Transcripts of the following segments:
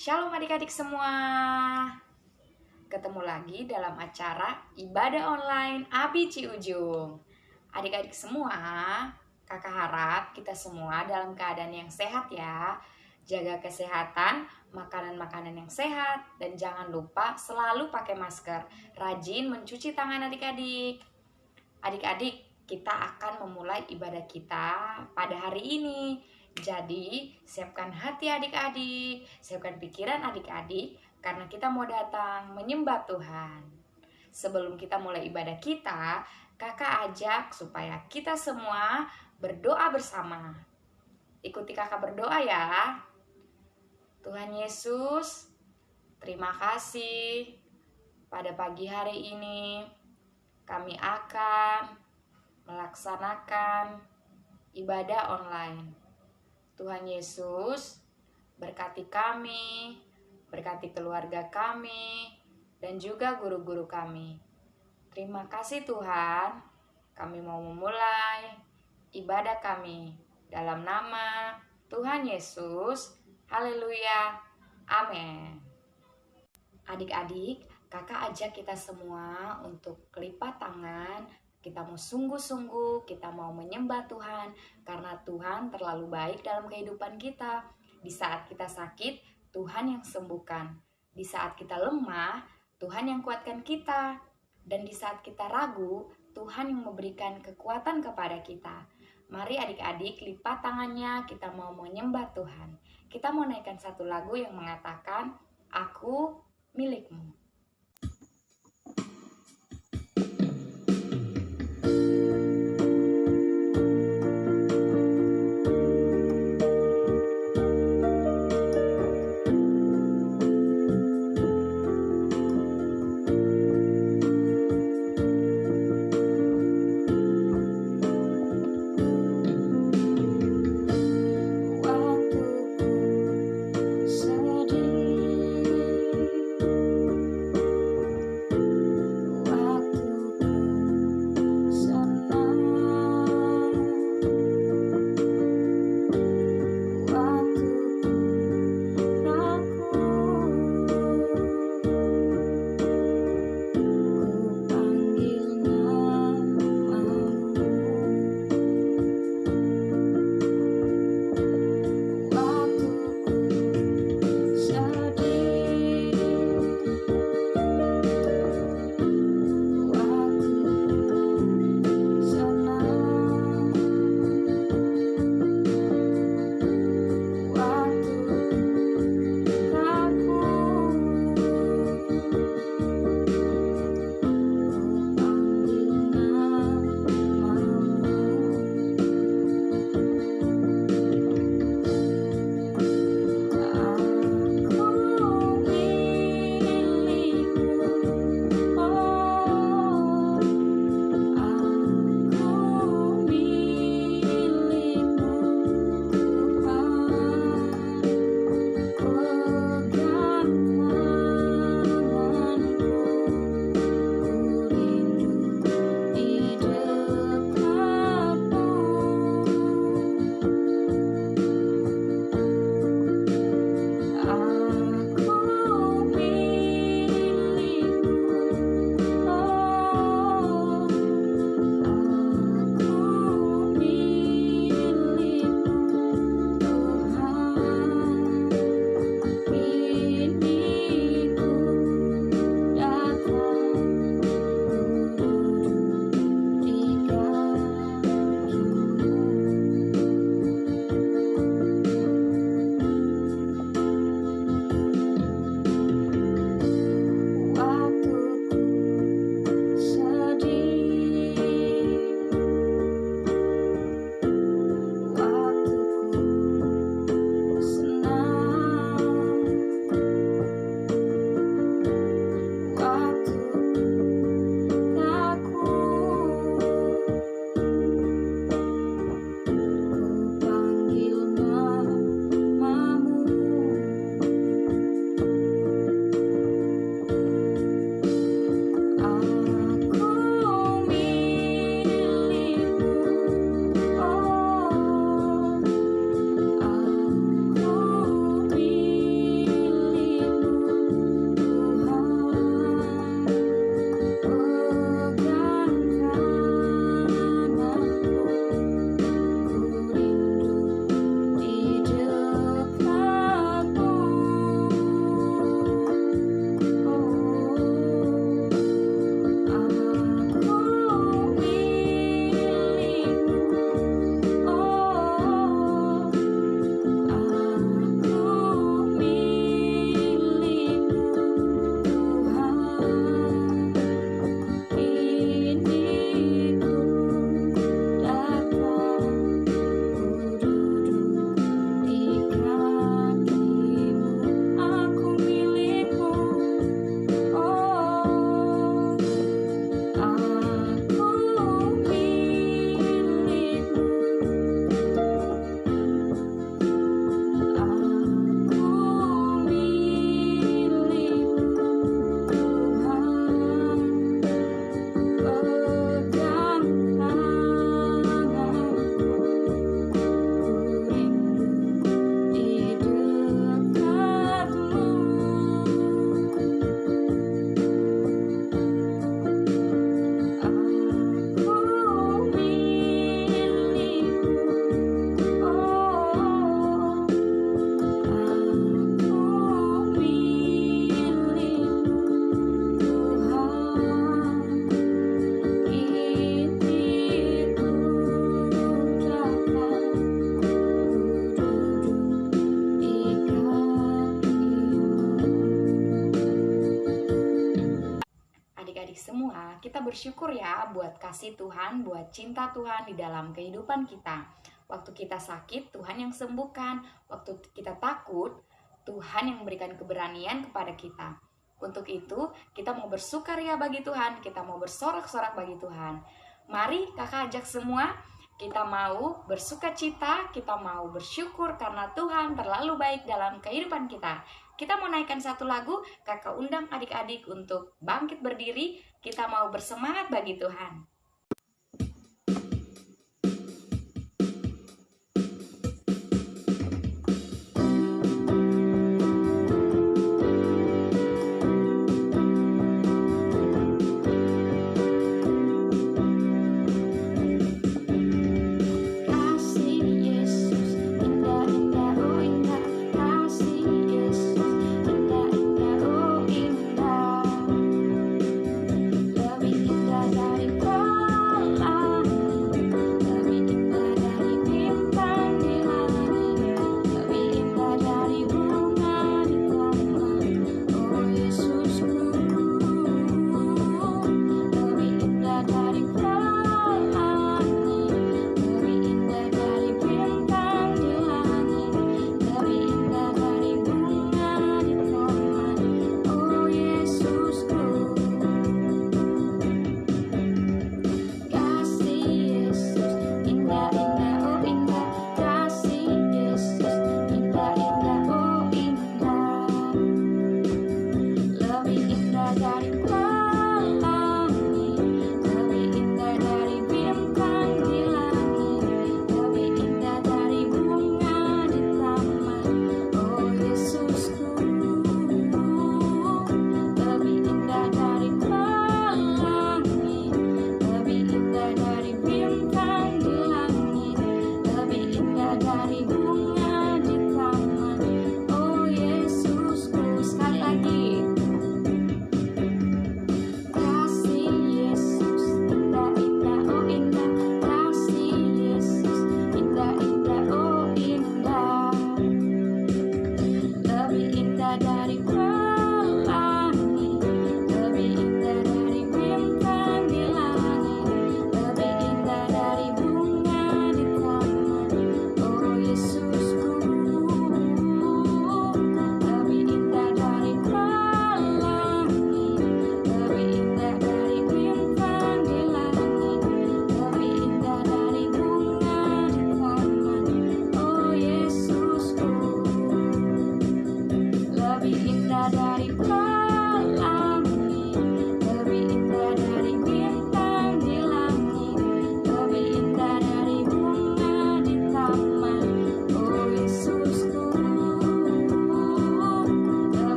Shalom adik-adik semua. Ketemu lagi dalam acara ibadah online Abi Ciujung. Adik-adik semua, kakak harap kita semua dalam keadaan yang sehat ya. Jaga kesehatan, makanan-makanan yang sehat, dan jangan lupa selalu pakai masker. Rajin mencuci tangan adik-adik. Adik-adik, kita akan memulai ibadah kita pada hari ini. Jadi, siapkan hati adik-adik, siapkan pikiran adik-adik, karena kita mau datang menyembah Tuhan. Sebelum kita mulai ibadah kita, kakak ajak supaya kita semua berdoa bersama. Ikuti kakak berdoa ya. Tuhan Yesus, terima kasih pada pagi hari ini. Kami akan melaksanakan ibadah online. Tuhan Yesus, berkati kami, berkati keluarga kami, dan juga guru-guru kami. Terima kasih Tuhan, kami mau memulai ibadah kami dalam nama Tuhan Yesus. Haleluya, amin. Adik-adik, kakak ajak kita semua untuk lipat tangan. Kita mau sungguh-sungguh, kita mau menyembah Tuhan, karena Tuhan terlalu baik dalam kehidupan kita. Di saat kita sakit, Tuhan yang sembuhkan. Di saat kita lemah, Tuhan yang kuatkan kita. Dan di saat kita ragu, Tuhan yang memberikan kekuatan kepada kita. Mari adik-adik lipat tangannya, kita mau menyembah Tuhan. Kita mau naikkan satu lagu yang mengatakan, Aku milikmu. kita bersyukur ya buat kasih Tuhan, buat cinta Tuhan di dalam kehidupan kita. Waktu kita sakit, Tuhan yang sembuhkan. Waktu kita takut, Tuhan yang memberikan keberanian kepada kita. Untuk itu, kita mau bersukaria bagi Tuhan, kita mau bersorak-sorak bagi Tuhan. Mari kakak ajak semua, kita mau bersukacita, kita mau bersyukur karena Tuhan terlalu baik dalam kehidupan kita. Kita mau naikkan satu lagu, kakak undang adik-adik untuk bangkit berdiri, kita mau bersemangat bagi Tuhan.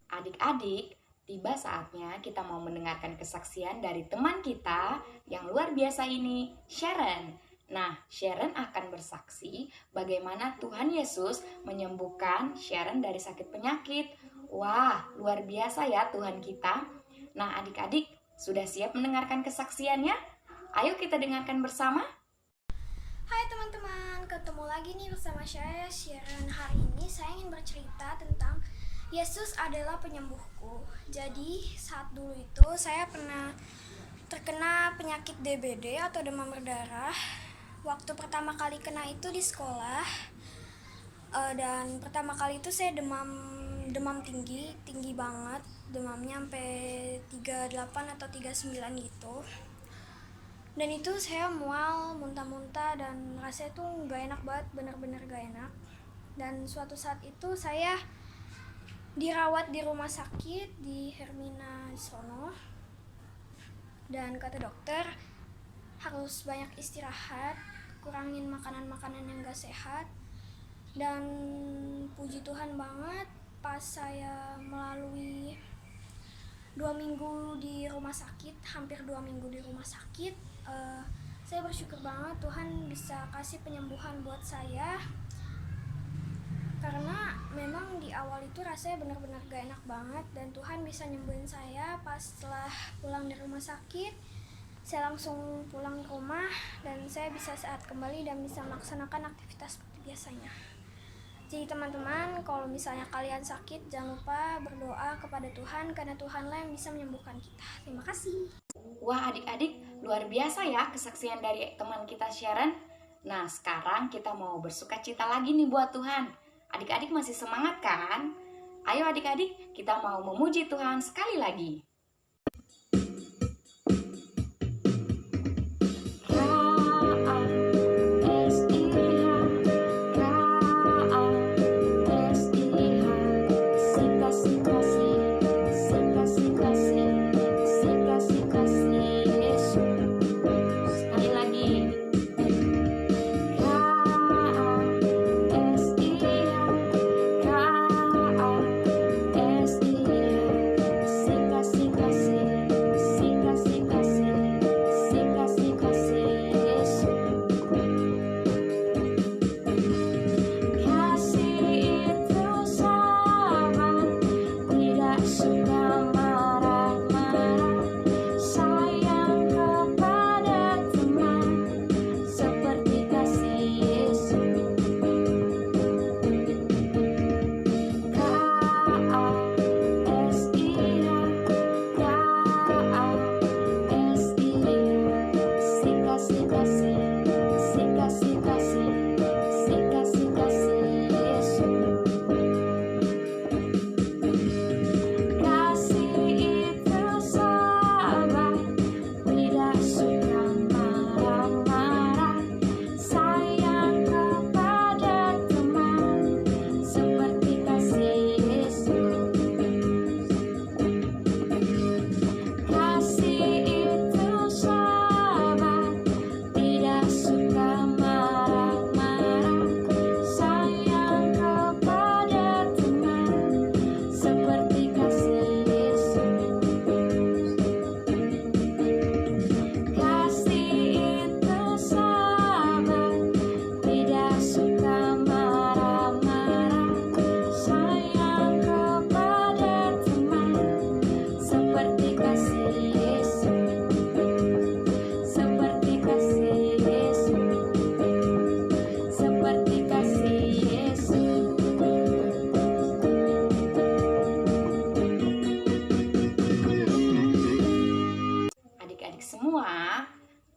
Adik-adik, tiba saatnya kita mau mendengarkan kesaksian dari teman kita yang luar biasa ini, Sharon. Nah, Sharon akan bersaksi bagaimana Tuhan Yesus menyembuhkan Sharon dari sakit penyakit. Wah, luar biasa ya Tuhan kita. Nah, adik-adik, sudah siap mendengarkan kesaksiannya? Ayo kita dengarkan bersama. Hai teman-teman, ketemu lagi nih bersama saya Sharon. Hari ini saya ingin bercerita tentang Yesus adalah penyembuhku. Jadi saat dulu itu saya pernah terkena penyakit DBD atau demam berdarah. Waktu pertama kali kena itu di sekolah, dan pertama kali itu saya demam tinggi banget. Demamnya sampai 38 atau 39 gitu. Dan itu saya mual, muntah-muntah, dan rasanya tuh gak enak banget, bener-bener gak enak. Dan suatu saat itu saya dirawat di rumah sakit di Hermina sono, dan kata dokter harus banyak istirahat, kurangin makanan-makanan yang gak sehat. Dan puji Tuhan banget, pas saya melalui 2 minggu di rumah sakit, hampir 2 minggu di rumah sakit, saya bersyukur banget Tuhan bisa kasih penyembuhan buat saya. Karena memang di awal itu rasanya benar-benar gak enak banget, dan Tuhan bisa nyembuhin saya. Pas setelah pulang dari rumah sakit, saya langsung pulang ke rumah dan saya bisa sehat kembali dan bisa melaksanakan aktivitas seperti biasanya. Jadi teman-teman, kalau misalnya kalian sakit, jangan lupa berdoa kepada Tuhan, karena Tuhanlah yang bisa menyembuhkan kita. Terima kasih. Wah adik-adik, luar biasa ya kesaksian dari teman kita Sharon. Nah sekarang kita mau bersukacita lagi nih buat Tuhan. Adik-adik masih semangat kan? Ayo adik-adik, kita mau memuji Tuhan sekali lagi.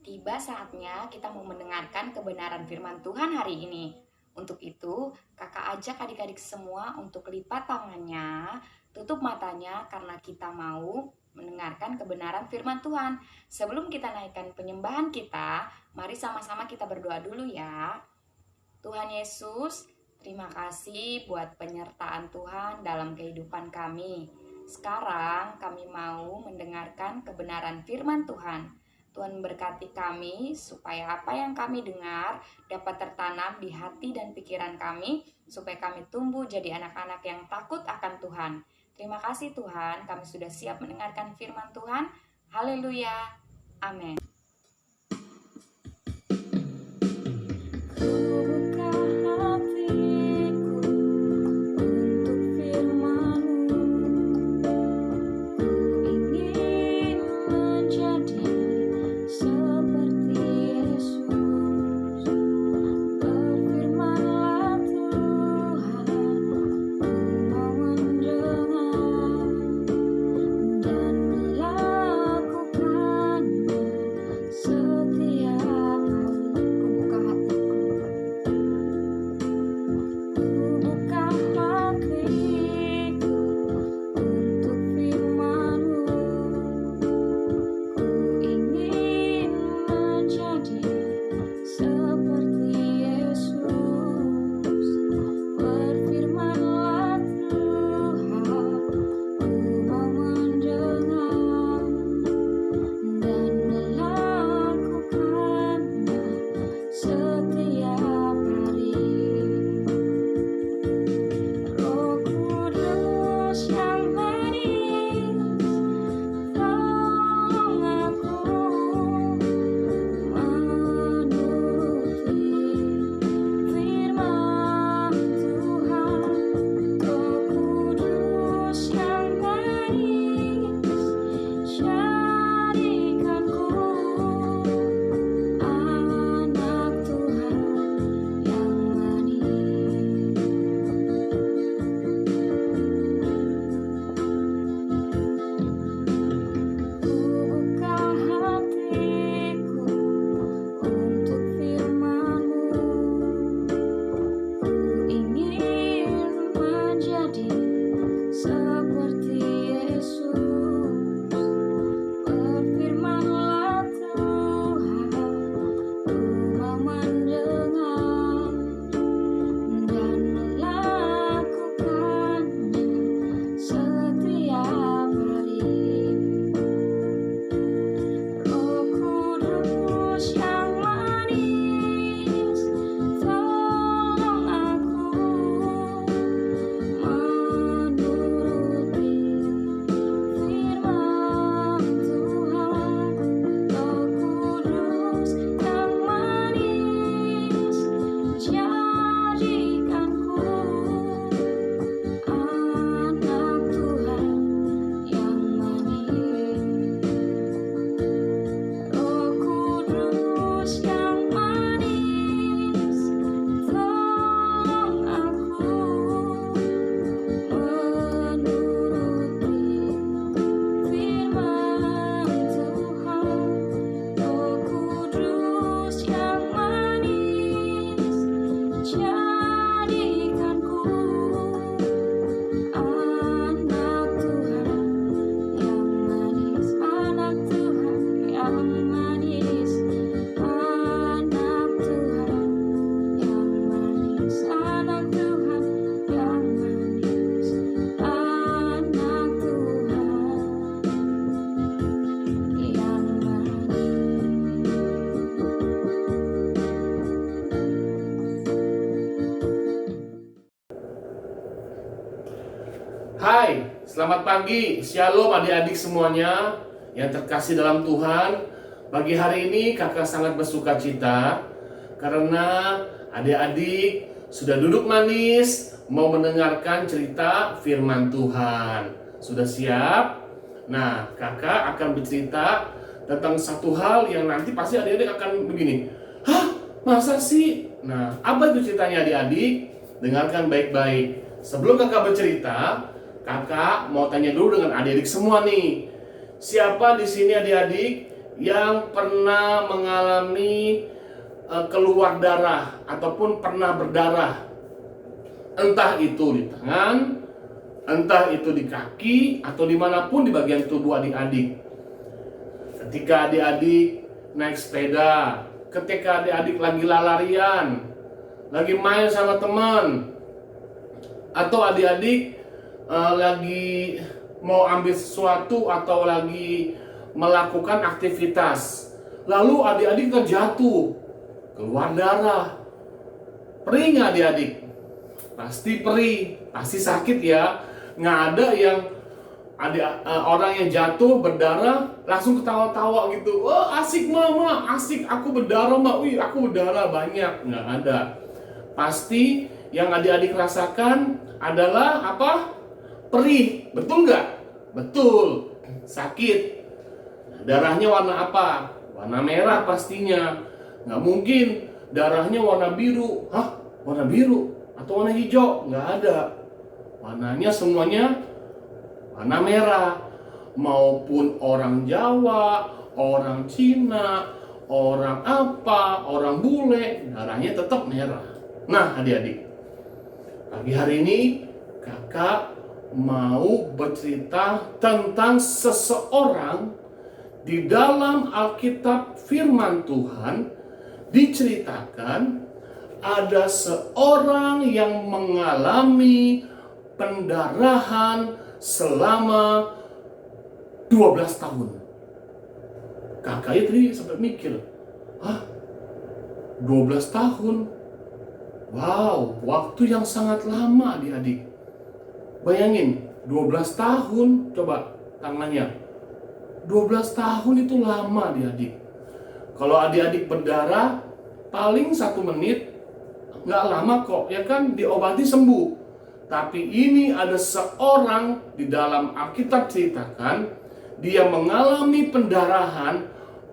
Tiba saatnya kita mau mendengarkan kebenaran firman Tuhan hari ini. Untuk itu, kakak ajak adik-adik semua untuk lipat tangannya, tutup matanya karena kita mau mendengarkan kebenaran firman Tuhan. Sebelum kita naikkan penyembahan kita, mari sama-sama kita berdoa dulu ya. Tuhan Yesus, terima kasih buat penyertaan Tuhan dalam kehidupan kami. Sekarang kami mau mendengarkan kebenaran firman Tuhan. Tuhan berkati kami supaya apa yang kami dengar dapat tertanam di hati dan pikiran kami, supaya kami tumbuh jadi anak-anak yang takut akan Tuhan. Terima kasih Tuhan, kami sudah siap mendengarkan firman Tuhan. Haleluya. Amin. jadikanku anak Tuhan yang manis, anak Tuhan yang manis, anak Tuhan yang manis, anak Tuhan yang manis, anak Tuhan yang Hai, selamat pagi, shalom adik-adik semuanya yang terkasih dalam Tuhan. Pagi hari ini kakak sangat bersuka cita karena adik-adik sudah duduk manis mau mendengarkan cerita firman Tuhan. Sudah siap? Nah, kakak akan bercerita tentang satu hal yang nanti pasti adik-adik akan begini, hah? Masa sih? Nah, apa itu ceritanya adik-adik? Dengarkan baik-baik. Sebelum kakak bercerita, kakak mau tanya dulu dengan adik-adik semua nih. Siapa di sini adik-adik yang pernah mengalami keluar darah ataupun pernah berdarah? Entah itu di tangan, entah itu di kaki, atau dimanapun di bagian tubuh adik-adik. Ketika adik-adik naik sepeda, ketika adik-adik lagi lari-larian, lagi main sama teman, atau adik-adik lagi mau ambil sesuatu atau lagi melakukan aktivitas, lalu adik-adik terjatuh, keluar darah, perih nggak adik-adik? Pasti perih, pasti sakit ya. Nggak ada yang orang yang jatuh berdarah langsung ketawa-tawa gitu. Oh asik mama, asik aku berdarah mak, wih aku berdarah banyak. Nggak ada. Pasti yang adik-adik rasakan adalah apa? Perih, betul nggak? Betul, sakit. Darahnya warna apa? Warna merah pastinya. Nggak mungkin darahnya warna biru. Hah? Warna biru? Atau warna hijau? Nggak ada. Warnanya semuanya warna merah. Maupun orang Jawa, orang Cina, orang apa, orang bule, darahnya tetap merah. Nah adik-adik, pagi hari ini kakak mau bercerita tentang seseorang di dalam Alkitab firman Tuhan. Diceritakan ada seorang yang mengalami pendarahan selama 12 tahun. Kakaknya tadi sempat mikir, hah? 12 tahun? Wow, waktu yang sangat lama adik-adik. Bayangin, 12 tahun, coba tangannya. 12 tahun itu lama adik-adik. Kalau adik-adik berdarah, paling 1 menit, nggak lama kok, ya kan, diobati sembuh. Tapi ini ada seorang di dalam Alkitab ceritakan, dia mengalami pendarahan.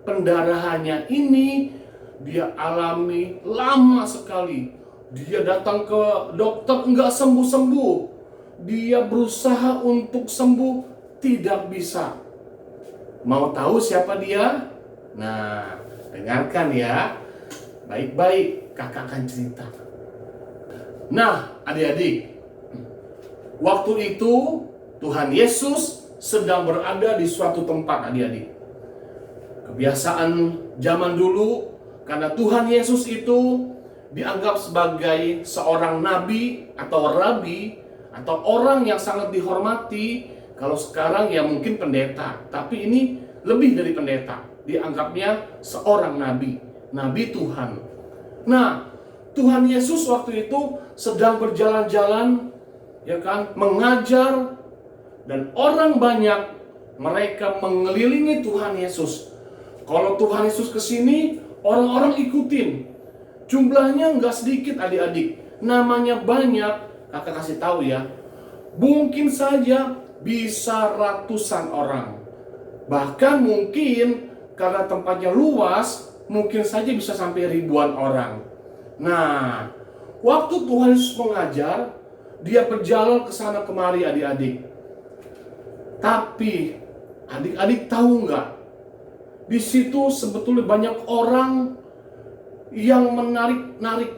Pendarahannya ini dia alami lama sekali. Dia datang ke dokter, nggak sembuh-sembuh. Dia berusaha untuk sembuh, tidak bisa. Mau tahu siapa dia? Nah, dengarkan ya. Baik-baik, kakak akan cerita. Nah, adik-adik, waktu itu Tuhan Yesus sedang berada di suatu tempat adik-adik. Kebiasaan zaman dulu, karena Tuhan Yesus itu dianggap sebagai seorang nabi atau rabi, atau orang yang sangat dihormati. Kalau sekarang ya mungkin pendeta, tapi ini lebih dari pendeta. Dianggapnya seorang nabi, nabi Tuhan. Nah, Tuhan Yesus waktu itu sedang berjalan-jalan, ya kan, mengajar, dan orang banyak mereka mengelilingi Tuhan Yesus. Kalau Tuhan Yesus kesini, orang-orang ikutin. Jumlahnya nggak sedikit adik-adik, namanya banyak. Kakak kasih tahu ya, mungkin saja bisa ratusan orang. Bahkan mungkin karena tempatnya luas, mungkin saja bisa sampai ribuan orang. Nah, waktu Tuhan Yesus mengajar, dia berjalan ke sana kemari adik-adik. Tapi adik-adik tahu nggak? Di situ sebetulnya banyak orang yang menarik-narik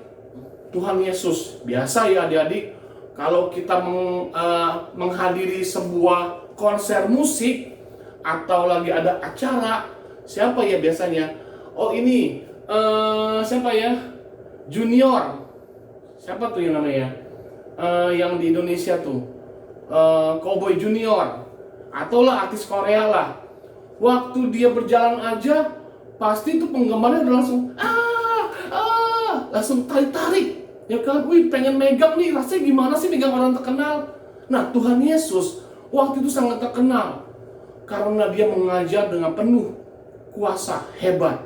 Tuhan Yesus. Biasa ya adik-adik, kalau kita menghadiri sebuah konser musik atau lagi ada acara, siapa ya biasanya? Oh ini, siapa ya? Junior. Siapa tuh yang namanya? Yang di Indonesia tuh, Cowboy Junior. Atau lah artis Korea lah. Waktu dia berjalan aja, pasti tuh penggemarnya udah langsung tarik-tarik. Ya kan, wih pengen megang nih, rasanya gimana sih megang orang terkenal. Nah Tuhan Yesus waktu itu sangat terkenal karena dia mengajar dengan penuh kuasa hebat.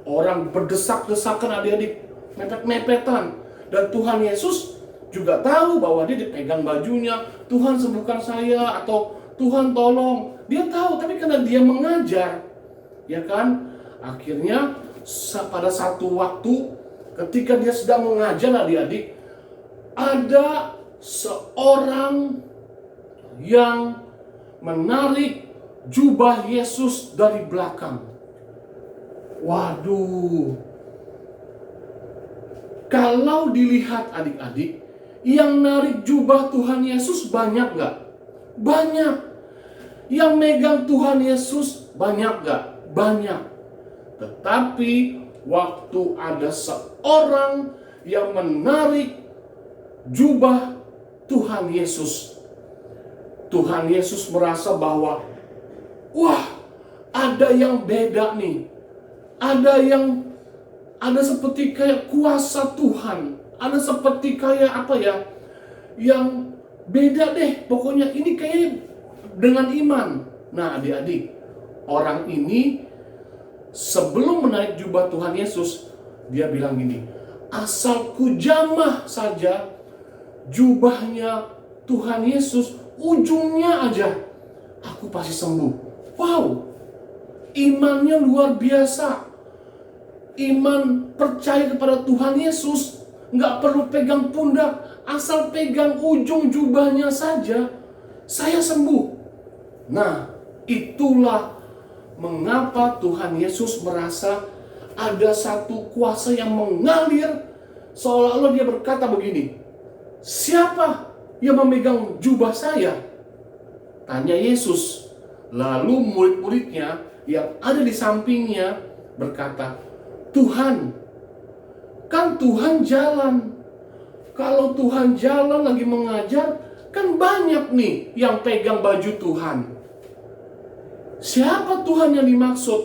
Orang berdesak-desakan adik-adik, mepet-mepetan. Dan Tuhan Yesus juga tahu bahwa dia dipegang bajunya, Tuhan sembuhkan saya, atau Tuhan tolong. Dia tahu, tapi karena dia mengajar, ya kan, akhirnya pada satu waktu ketika dia sedang mengajar adik-adik, ada seorang yang menarik jubah Yesus dari belakang. Waduh. Kalau dilihat adik-adik, yang narik jubah Tuhan Yesus banyak gak? Banyak. Yang megang Tuhan Yesus banyak gak? Banyak. Tetapi waktu ada seorang yang menarik jubah Tuhan Yesus, Tuhan Yesus merasa bahwa wah, ada yang beda nih. Ada seperti kayak kuasa Tuhan, ada seperti kayak apa ya, yang beda deh. Pokoknya ini kayak dengan iman. Nah adik-adik, orang ini sebelum menarik jubah Tuhan Yesus, dia bilang gini, asal ku jamah saja jubahnya Tuhan Yesus, ujungnya aja, aku pasti sembuh. Wow, imannya luar biasa. Iman percaya kepada Tuhan Yesus, nggak perlu pegang pundak, asal pegang ujung jubahnya saja, saya sembuh. Nah, itulah mengapa Tuhan Yesus merasa ada satu kuasa yang mengalir, seolah-olah dia berkata begini, siapa yang memegang jubah saya? Tanya Yesus. Lalu murid-muridnya yang ada di sampingnya berkata, Tuhan, kan Tuhan jalan. Kalau Tuhan jalan lagi mengajar, kan banyak nih yang pegang baju Tuhan. Siapa Tuhan yang dimaksud?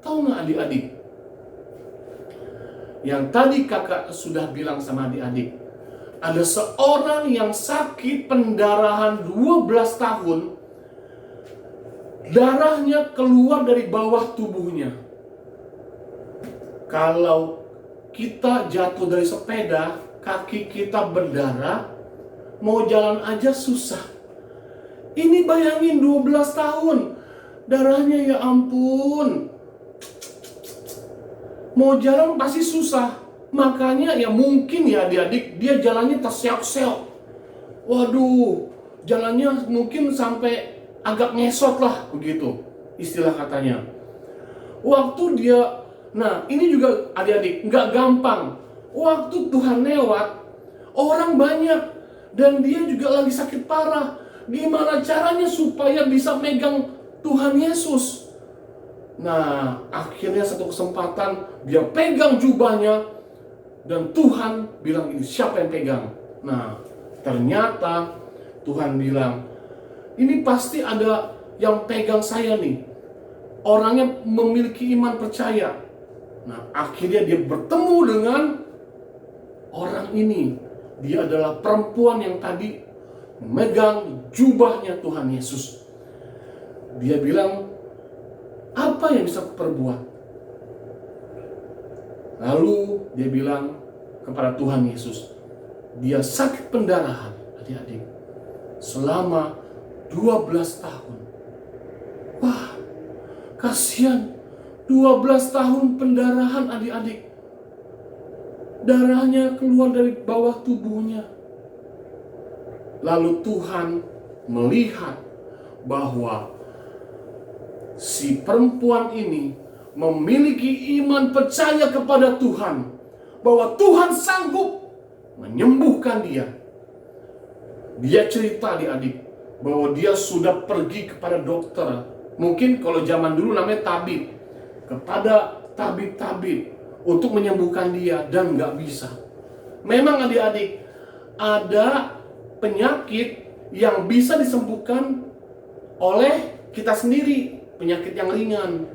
Tahu nggak adik-adik? Yang tadi kakak sudah bilang sama adik-adik, ada seorang yang sakit pendarahan 12 tahun, darahnya keluar dari bawah tubuhnya. Kalau kita jatuh dari sepeda, kaki kita berdarah, mau jalan aja susah. Ini bayangin 12 tahun, darahnya ya ampun. Mau jalan pasti susah. Makanya ya mungkin ya adik-adik, dia jalannya terseok-seok. Waduh, jalannya mungkin sampai agak ngesot lah, begitu istilah katanya. Waktu dia, nah ini juga adik-adik, nggak gampang. Waktu Tuhan lewat, orang banyak, dan dia juga lagi sakit parah. Gimana caranya supaya bisa megang Tuhan Yesus? Nah, akhirnya satu kesempatan dia pegang jubahnya, dan Tuhan bilang ini, siapa yang pegang? Nah, ternyata Tuhan bilang, ini pasti ada yang pegang saya nih. Orangnya memiliki iman percaya. Nah, akhirnya dia bertemu dengan orang ini. Dia adalah perempuan yang tadi memegang jubahnya Tuhan Yesus. Dia bilang, apa yang bisa kuperbuat? Lalu dia bilang kepada Tuhan Yesus, dia sakit pendarahan, adik-adik, selama 12 tahun. Wah, kasihan, 12 tahun pendarahan adik-adik. Darahnya keluar dari bawah tubuhnya. Lalu Tuhan melihat bahwa si perempuan ini memiliki iman percaya kepada Tuhan, bahwa Tuhan sanggup menyembuhkan dia. Dia cerita adik-adik bahwa dia sudah pergi kepada dokter. Mungkin kalau zaman dulu namanya tabib. Kepada tabib-tabib untuk menyembuhkan dia dan nggak bisa. Memang adik-adik, ada penyakit yang bisa disembuhkan oleh kita sendiri, penyakit yang ringan.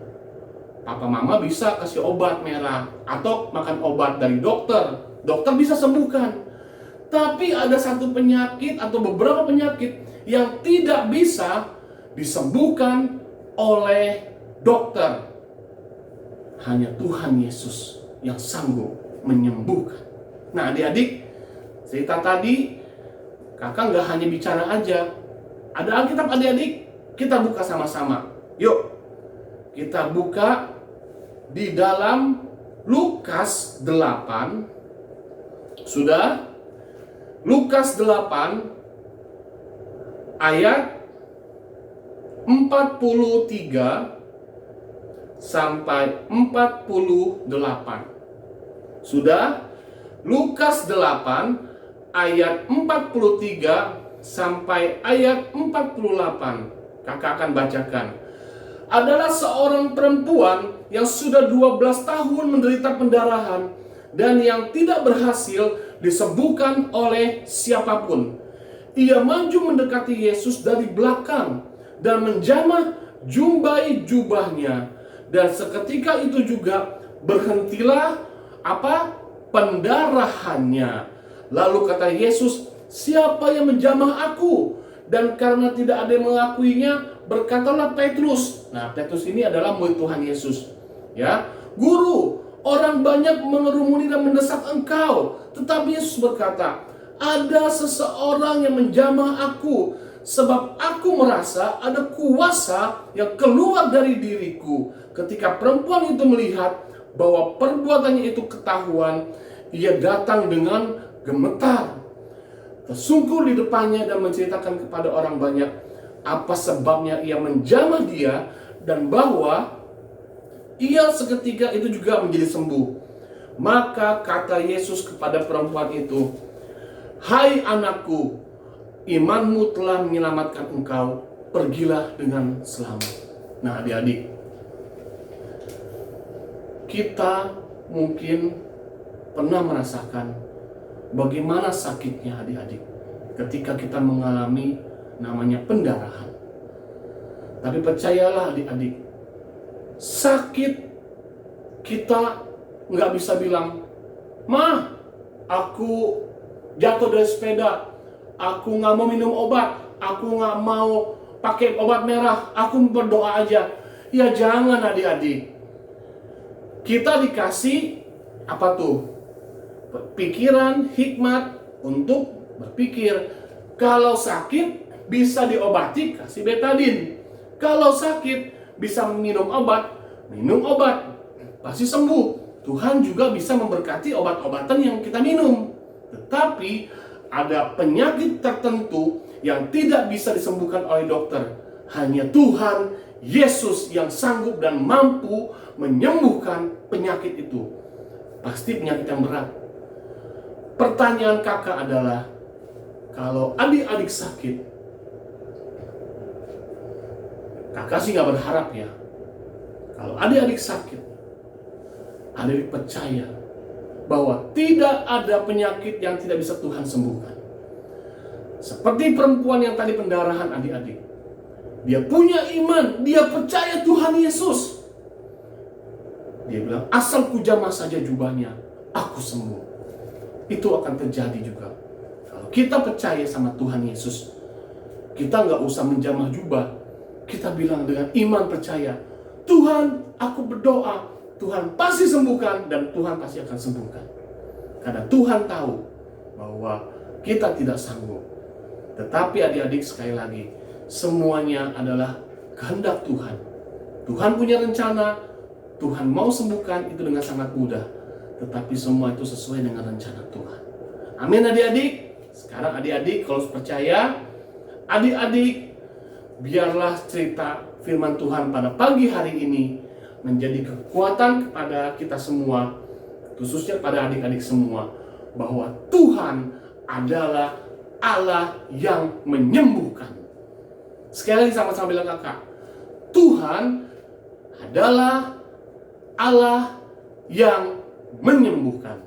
Papa mama bisa kasih obat merah atau makan obat dari dokter. Dokter bisa sembuhkan. Tapi ada satu penyakit atau beberapa penyakit yang tidak bisa disembuhkan oleh dokter. Hanya Tuhan Yesus yang sanggup menyembuhkan. Nah adik-adik, cerita tadi kakak nggak hanya bicara aja. Ada Alkitab adik-adik, kita buka sama-sama. Yuk, kita buka di dalam Lukas 8. Sudah? Lukas 8 ayat 43 sampai 48. Sudah? Lukas 8 ayat 43 sampai ayat 48. Kakak akan bacakan. Adalah seorang perempuan yang sudah 12 tahun menderita pendarahan dan yang tidak berhasil disembuhkan oleh siapapun. Ia maju mendekati Yesus dari belakang dan menjamah jumbai jubahnya. Dan seketika itu juga berhentilah pendarahannya. Lalu kata Yesus, siapa yang menjamah aku? Dan karena tidak ada yang mengakuinya, berkatalah Petrus. Nah, Petrus ini adalah murid Tuhan Yesus. Ya, Guru, orang banyak mengerumuni dan mendesak engkau. Tetapi Yesus berkata, ada seseorang yang menjamah aku, sebab aku merasa ada kuasa yang keluar dari diriku. Ketika perempuan itu melihat bahwa perbuatannya itu ketahuan, ia datang dengan gemetar, tersungkur di depannya dan menceritakan kepada orang banyak apa sebabnya ia menjamah dia, dan bahwa ia seketika itu juga menjadi sembuh. Maka kata Yesus kepada perempuan itu, hai anakku, imanmu telah menyelamatkan engkau, pergilah dengan selamat. Nah adik-adik, kita mungkin pernah merasakan bagaimana sakitnya adik-adik ketika kita mengalami namanya pendarahan. Tapi percayalah adik-adik, sakit kita nggak bisa bilang, "Ma, aku jatuh dari sepeda, aku nggak mau minum obat, aku nggak mau pakai obat merah, aku berdoa aja." Ya jangan adik-adik. Kita dikasih apa tuh? Pikiran, hikmat untuk berpikir. Kalau sakit bisa diobati, kasih betadin. Kalau sakit bisa minum obat, pasti sembuh. Tuhan juga bisa memberkati obat-obatan yang kita minum. Tetapi ada penyakit tertentu yang tidak bisa disembuhkan oleh dokter. Hanya Tuhan Yesus yang sanggup dan mampu menyembuhkan penyakit itu. Pasti penyakit yang berat. Pertanyaan kakak adalah, kalau adik-adik sakit, kakak sih gak berharap ya. Kalau adik-adik sakit, adik-adik percaya bahwa tidak ada penyakit yang tidak bisa Tuhan sembuhkan. Seperti perempuan yang tadi pendarahan adik-adik. Dia punya iman, dia percaya Tuhan Yesus. Dia bilang, asal ku jamah saja jubahnya, aku sembuh. Itu akan terjadi juga. Kalau kita percaya sama Tuhan Yesus, kita nggak usah menjamah jubah. Kita bilang dengan iman percaya, Tuhan, aku berdoa, Tuhan pasti sembuhkan, dan Tuhan pasti akan sembuhkan. Karena Tuhan tahu bahwa kita tidak sanggup. Tetapi adik-adik, sekali lagi, semuanya adalah kehendak Tuhan. Tuhan punya rencana, Tuhan mau sembuhkan itu dengan sangat mudah. Tetapi semua itu sesuai dengan rencana Tuhan. Amin adik-adik. Sekarang adik-adik kalau percaya, adik-adik biarlah cerita firman Tuhan pada pagi hari ini menjadi kekuatan kepada kita semua, khususnya pada adik-adik semua, bahwa Tuhan adalah Allah yang menyembuhkan. Sekali lagi sama-sama bilang kakak, Tuhan adalah Allah yang menyembuhkan.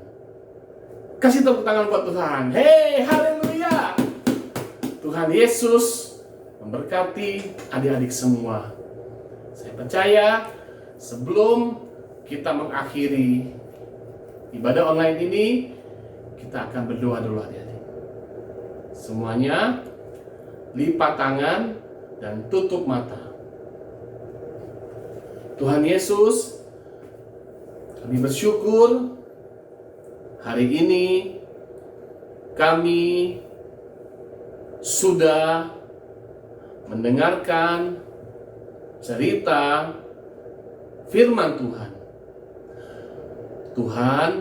Kasih tepuk tangan buat Tuhan. Hei, haleluya. Tuhan Yesus memberkati adik-adik semua. Saya percaya sebelum kita mengakhiri ibadah online ini, kita akan berdoa dulu adik-adik. Semuanya lipat tangan dan tutup mata. Tuhan Yesus, kami bersyukur hari ini kami sudah mendengarkan cerita firman Tuhan. Tuhan,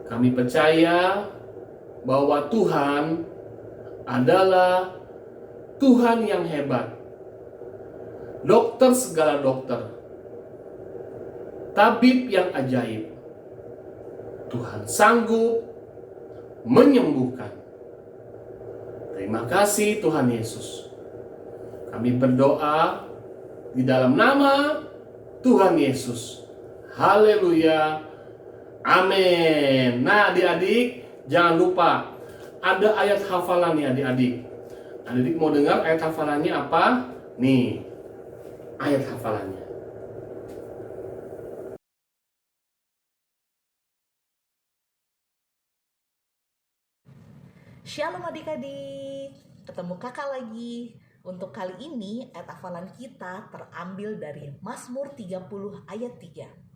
kami percaya bahwa Tuhan adalah Tuhan yang hebat. Dokter segala dokter. Tabib yang ajaib. Tuhan sanggup menyembuhkan. Terima kasih Tuhan Yesus. Kami berdoa di dalam nama Tuhan Yesus. Haleluya. Amin. Nah adik-adik, jangan lupa ada ayat hafalan nih adik-adik. Adik-adik mau dengar ayat hafalannya apa? Nih, ayat hafalannya. Shalom adik-adik, ketemu kakak lagi. Untuk kali ini ayat hafalan kita terambil dari Mazmur 30 ayat 3.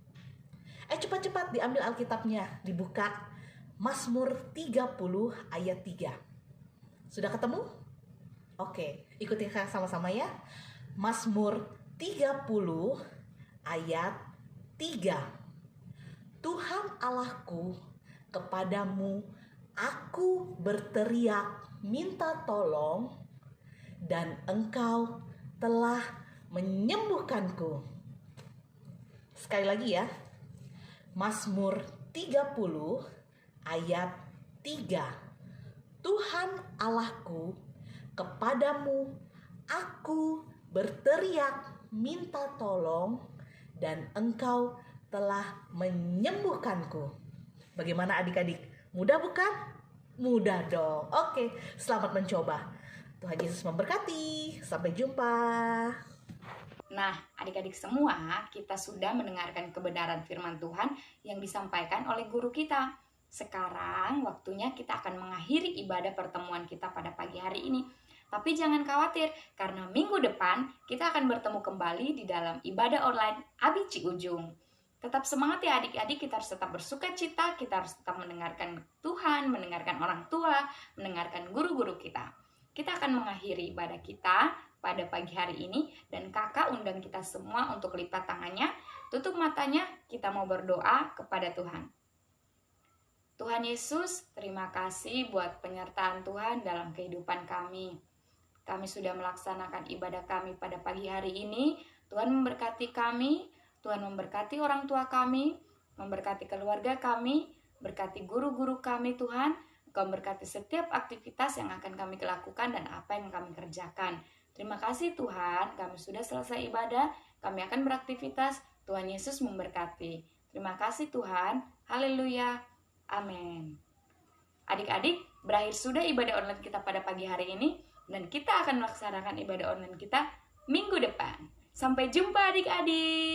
Cepat-cepat diambil Alkitabnya, dibuka Mazmur 30 ayat 3. Sudah ketemu? Oke, ikuti sama-sama ya. Mazmur 30 ayat 3. Tuhan Allahku, kepadamu aku berteriak minta tolong, dan Engkau telah menyembuhkanku. Sekali lagi ya. Mazmur 30 ayat 3. Tuhan Allahku, kepadamu aku berteriak minta tolong, dan Engkau telah menyembuhkanku. Bagaimana adik-adik? Mudah bukan? Mudah dong. Oke, selamat mencoba. Tuhan Yesus memberkati. Sampai jumpa. Nah, adik-adik semua, kita sudah mendengarkan kebenaran firman Tuhan yang disampaikan oleh guru kita. Sekarang waktunya kita akan mengakhiri ibadah pertemuan kita pada pagi hari ini. Tapi jangan khawatir, karena minggu depan kita akan bertemu kembali di dalam ibadah online Abi Ciujung. Tetap semangat ya adik-adik, kita harus tetap bersuka cita, kita harus tetap mendengarkan Tuhan, mendengarkan orang tua, mendengarkan guru-guru kita. Kita akan mengakhiri ibadah kita pada pagi hari ini, dan kakak undang kita semua untuk lipat tangannya, tutup matanya, kita mau berdoa kepada Tuhan. Tuhan Yesus, terima kasih buat penyertaan Tuhan dalam kehidupan kami. Kami sudah melaksanakan ibadah kami pada pagi hari ini. Tuhan memberkati kami, Tuhan memberkati orang tua kami, memberkati keluarga kami, berkati guru-guru kami Tuhan. Engkau berkati setiap aktivitas yang akan kami lakukan dan apa yang kami kerjakan. Terima kasih Tuhan, kami sudah selesai ibadah, kami akan beraktivitas. Tuhan Yesus memberkati. Terima kasih Tuhan. Haleluya. Amin. Adik-adik, berakhir sudah ibadah online kita pada pagi hari ini, dan kita akan melaksanakan ibadah online kita minggu depan. Sampai jumpa adik-adik.